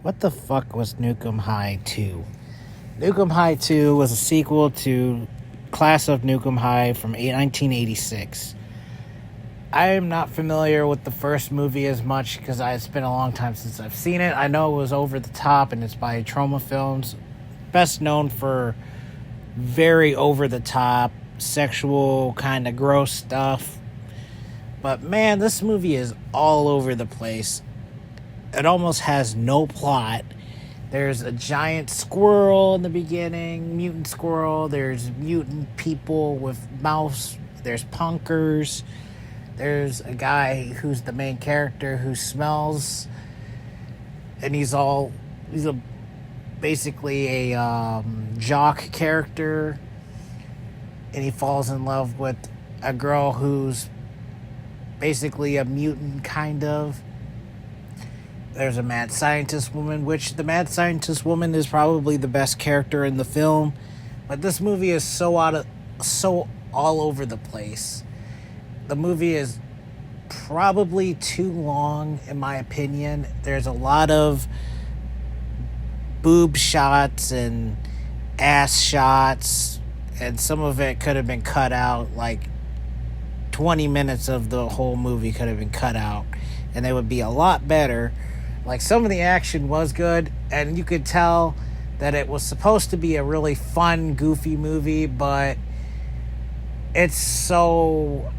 What the fuck was Nukem High 2? Nukem High 2 was a sequel to Class of Nukem High from 1986. I am not familiar with the first movie as much because it's been a long time since I've seen it. I know it was over the top and it's by Trauma Films, best known for very over the top, sexual, kind of gross stuff. But man, this movie is all over the place. It almost has no plot. There's a giant squirrel in the beginning, mutant squirrel. There's mutant people with mouths. There's punkers. There's a guy who's the main character who smells, and basically a jock character, and he falls in love with a girl who's basically a mutant, kind of. There's a mad scientist woman, which the mad scientist woman is probably the best character in the film. But this movie is so all over the place. The movie is probably too long, in my opinion. There's a lot of boob shots and ass shots, and some of it could have been cut out. Like 20 minutes of the whole movie could have been cut out, and they would be a lot better. Like, some of the action was good, and you could tell that it was supposed to be a really fun, goofy movie, but it's so...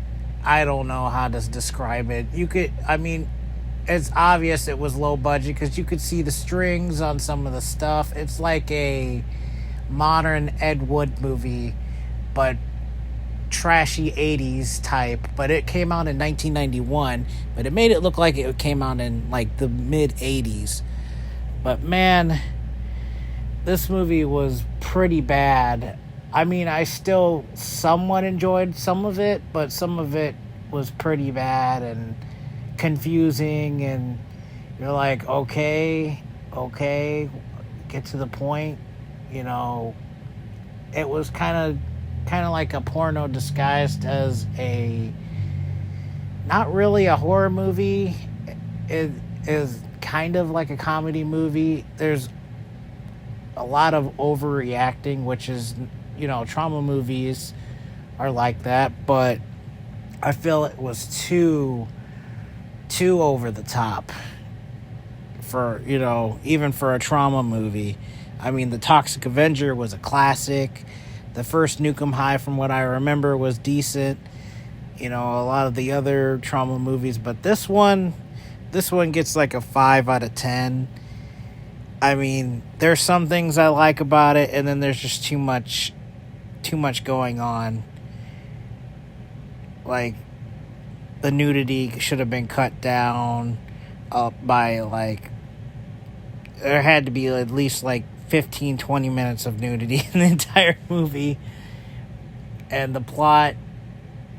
I don't know how to describe it. It's obvious it was low budget because you could see the strings on some of the stuff. It's like a modern Ed Wood movie, but trashy 80s type. But it came out in 1991, but it made it look like it came out in like the mid 80s. But man, this movie was pretty bad. I still somewhat enjoyed some of it, but some of it was pretty bad and confusing, and you're like, okay, get to the point. It was kind of like a porno disguised as not really a horror movie. It is kind of like a comedy movie. There's a lot of overreacting, which is, trauma movies are like that, but I feel it was too over the top for, even for a trauma movie. The Toxic Avenger was a classic. The first Nukem High, from what I remember, was decent. A lot of the other trauma movies, but this one gets like a 5 out of 10. There's some things I like about it, and then there's just too much going on. Like, the nudity should have been cut down by, there had to be at least 15-20 minutes of nudity in the entire movie. And the plot,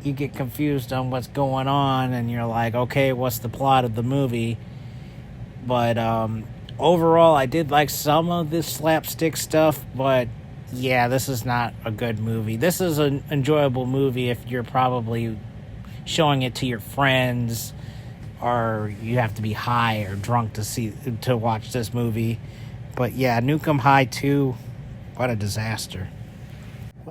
you get confused on what's going on, and you're like, okay, what's the plot of the movie? But overall, I did like some of this slapstick stuff, but yeah, this is not a good movie. This is an enjoyable movie if you're probably showing it to your friends, or you have to be high or drunk to watch this movie. But yeah, Nukem High 2, what a disaster.